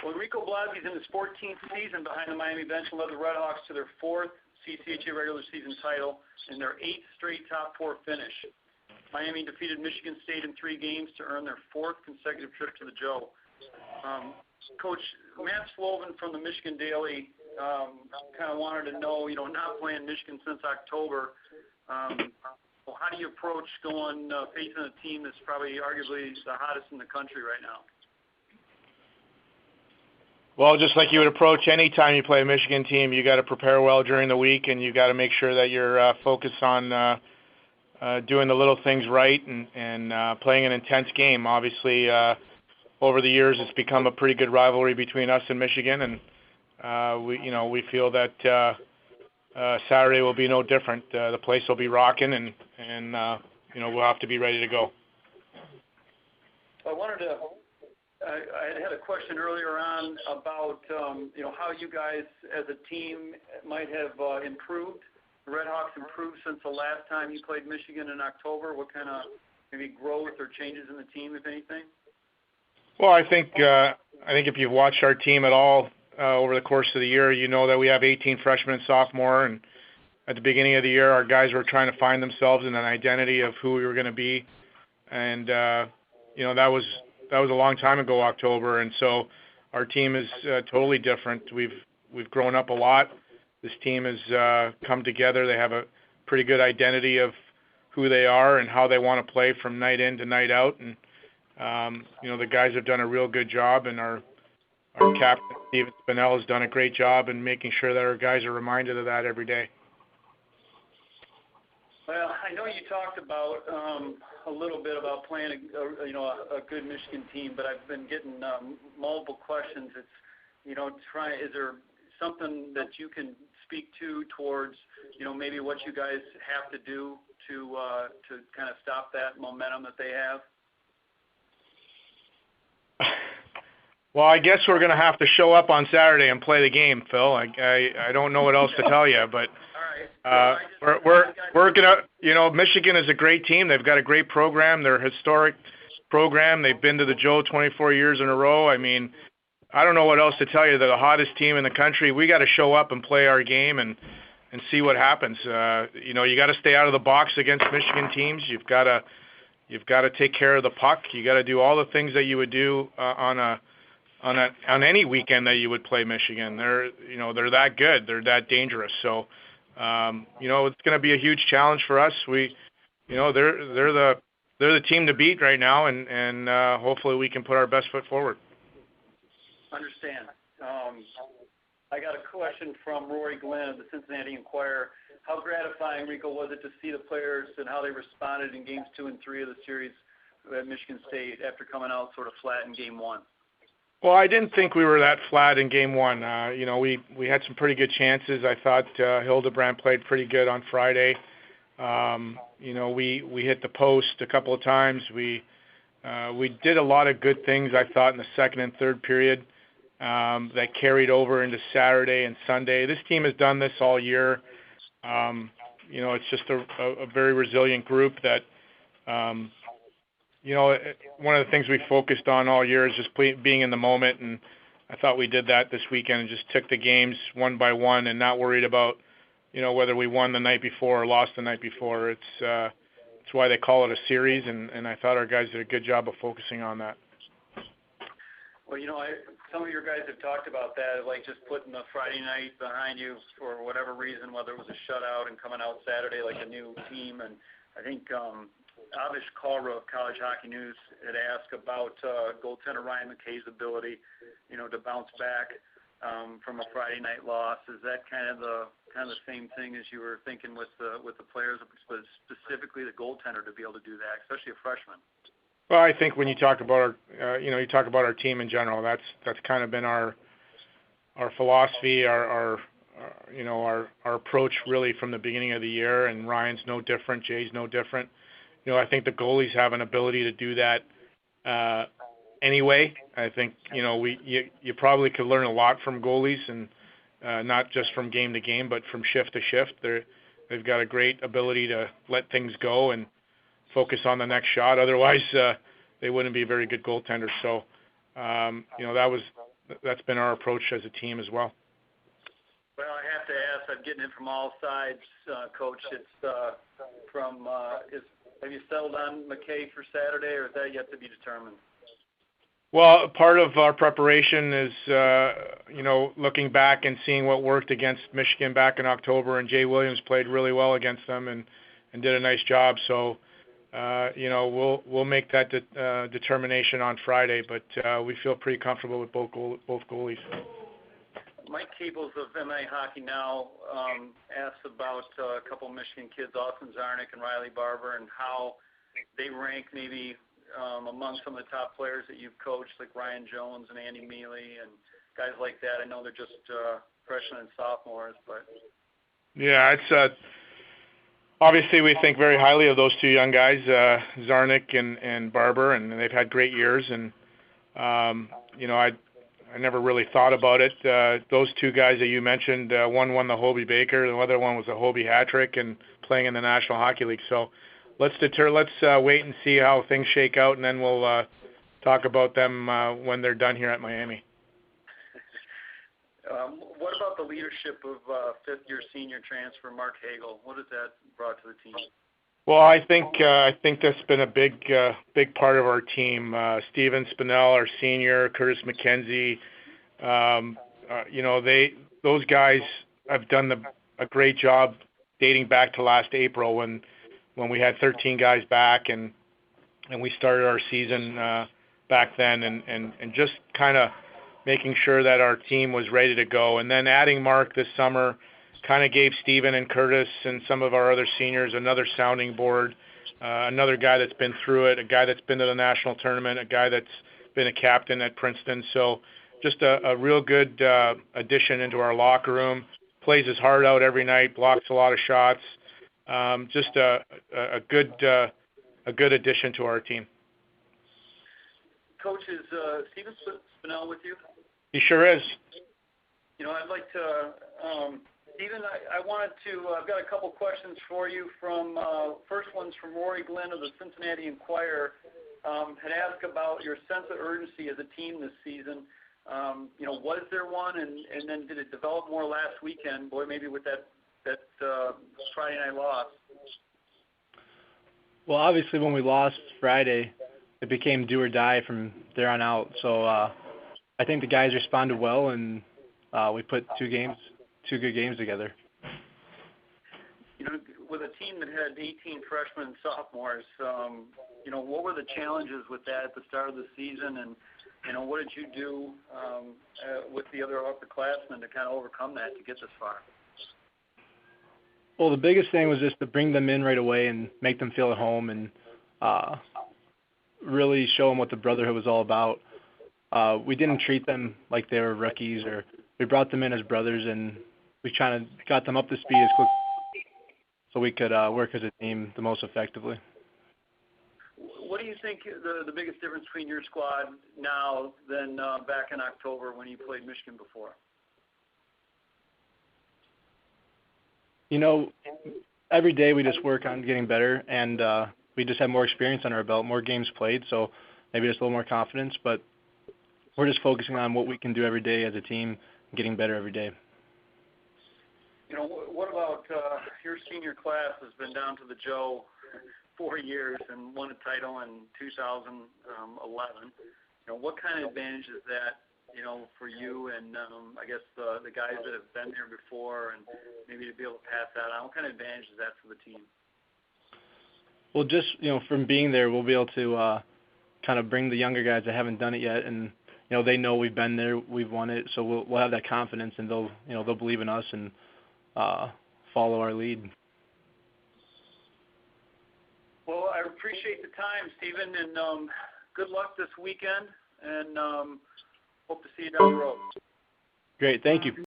Well, Enrico Blasi is in his 14th season behind the Miami bench and led the Redhawks to their 4th CCHA regular season title and their 8th straight top 4 finish. Miami defeated Michigan State in 3 games to earn their 4th consecutive trip to the Joe. Coach, Matt Slovan from the Michigan Daily kind of wanted to know, not playing Michigan since October, well, how do you approach going facing a team that's probably arguably the hottest in the country right now? Well, just like you would approach any time you play a Michigan team, you got to prepare well during the week, and you got to make sure that you're focused on doing the little things right and playing an intense game. Obviously, over the years, it's become a pretty good rivalry between us and Michigan, and we feel that Saturday will be no different. The place will be rocking, and we'll have to be ready to go. I had a question earlier on about how you guys as a team might have improved. The Redhawks improved since the last time you played Michigan in October. What kind of maybe growth or changes in the team, if anything? Well, I think if you've watched our team at all over the course of the year, you know that we have 18 freshmen and sophomore, and at the beginning of the year, our guys were trying to find themselves in an identity of who we were going to be, and that was a long time ago, October, and so our team is totally different. We've grown up a lot. This team has come together. They have a pretty good identity of who they are and how they want to play from night in to night out, and the guys have done a real good job, and our captain, Steven Spinell, has done a great job in making sure that our guys are reminded of that every day. Well, I know you talked about a little bit about playing a good Michigan team, but I've been getting multiple questions. Is there something that you can speak to towards maybe what you guys have to do to kind of stop that momentum that they have? Well, I guess we're going to have to show up on Saturday and play the game, Phil. I don't know what else to tell you, but we're going to, Michigan is a great team. They've got a great program. They're a historic program. They've been to the Joe 24 years in a row. I mean, I don't know what else to tell you. They're the hottest team in the country. We got to show up and play our game and see what happens. You got to stay out of the box against Michigan teams. You've got to take care of the puck. You got to do all the things that you would do on any weekend that you would play Michigan. They're that good. They're that dangerous. So, it's going to be a huge challenge for us. They're the team to beat right now, and hopefully we can put our best foot forward. Understand. I got a question from Rory Glenn of the Cincinnati Enquirer. How gratifying, Rico, was it to see the players and how they responded in games 2 and 3 of the series at Michigan State after coming out sort of flat in game 1? Well, I didn't think we were that flat in game 1. We had some pretty good chances. I thought Hildebrand played pretty good on Friday. We hit the post a couple of times. We did a lot of good things, I thought, in the second and third period that carried over into Saturday and Sunday. This team has done this all year. It's just a very resilient group that one of the things we focused on all year is just being in the moment, and I thought we did that this weekend and just took the games one by one and not worried about, whether we won the night before or lost the night before. It's why they call it a series, and I thought our guys did a good job of focusing on that. Well, some of your guys have talked about that, like just putting the Friday night behind you for whatever reason, whether it was a shutout and coming out Saturday like a new team. And I think Avish Kalra of College Hockey News had asked about goaltender Ryan McKay's ability, to bounce back from a Friday night loss. Is that kind of the same thing as you were thinking with the players, but specifically the goaltender to be able to do that, especially a freshman? Well, I think when you talk about our team in general, that's kind of been our philosophy, our approach really from the beginning of the year. And Ryan's no different, Jay's no different. I think the goalies have an ability to do that anyway. I think you probably could learn a lot from goalies, and not just from game to game, but from shift to shift. They've got a great ability to let things go and focus on the next shot. Otherwise, they wouldn't be very good goaltenders. So, that that's been our approach as a team as well. Well, I have to ask. I'm getting it from all sides, Coach. It's have you settled on McKay for Saturday, or is that yet to be determined? Well, part of our preparation is, looking back and seeing what worked against Michigan back in October, and Jay Williams played really well against them and did a nice job. So, we'll make that determination on Friday, but we feel pretty comfortable with both goalies. Mike Keebles of MA Hockey Now asked about a couple of Michigan kids, Austin Zarnik and Riley Barber, and how they rank maybe among some of the top players that you've coached, like Ryan Jones and Andy Mealy and guys like that. I know they're just freshmen and sophomores, but yeah, it's obviously we think very highly of those two young guys, Zarnik and Barber, and they've had great years. And I never really thought about it. Those two guys that you mentioned, one won the Hobey Baker, the other one was a Hobey hat trick and playing in the National Hockey League. So let's wait and see how things shake out, and then we'll talk about them when they're done here at Miami. What about the leadership of fifth-year senior transfer Mark Hagel? What has that brought to the team? Well, I think that's been a big part of our team. Steven Spinell, our senior, Curtis McKenzie, those guys have done a great job dating back to last April when we had 13 guys back and we started our season back then and just kind of making sure that our team was ready to go. And then adding Mark this summer kind of gave Steven and Curtis and some of our other seniors another sounding board, another guy that's been through it, a guy that's been to the national tournament, a guy that's been a captain at Princeton. So just a real good addition into our locker room, plays his heart out every night, blocks a lot of shots. Just a good addition to our team. Coach, is Steven Spinell with you? He sure is. I'd like to, Steven, I've got a couple questions for you from, first one's from Rory Glenn of the Cincinnati Enquirer, had asked about your sense of urgency as a team this season. Was there one, and then did it develop more last weekend, maybe with that Friday night loss? Well, obviously when we lost Friday, it became do or die from there on out. So I think the guys responded well, and we put two good games together. With a team that had 18 freshmen and sophomores, what were the challenges with that at the start of the season, and what did you do with the other upperclassmen to kind of overcome that to get this far? Well, the biggest thing was just to bring them in right away and make them feel at home and really show them what the brotherhood was all about. We didn't treat them like they were rookies, or we brought them in as brothers, and we kind of got them up to speed as quick so we could work as a team the most effectively. What do you think the biggest difference between your squad now than back in October when you played Michigan before? Every day we just work on getting better, and we just have more experience on our belt, more games played, so maybe just a little more confidence, but we're just focusing on what we can do every day as a team and getting better every day. What about your senior class has been down to the Joe 4 years and won a title in 2011. What kind of advantage is that, for you and I guess the guys that have been there before, and maybe to be able to pass that on? What kind of advantage is that for the team? Well, just, from being there, we'll be able to kind of bring the younger guys that haven't done it yet, and, they know we've been there, we've won it, so we'll have that confidence, and they'll believe in us and follow our lead. Well, I appreciate the time, Steven, and good luck this weekend, and hope to see you down the road. Great, thank you.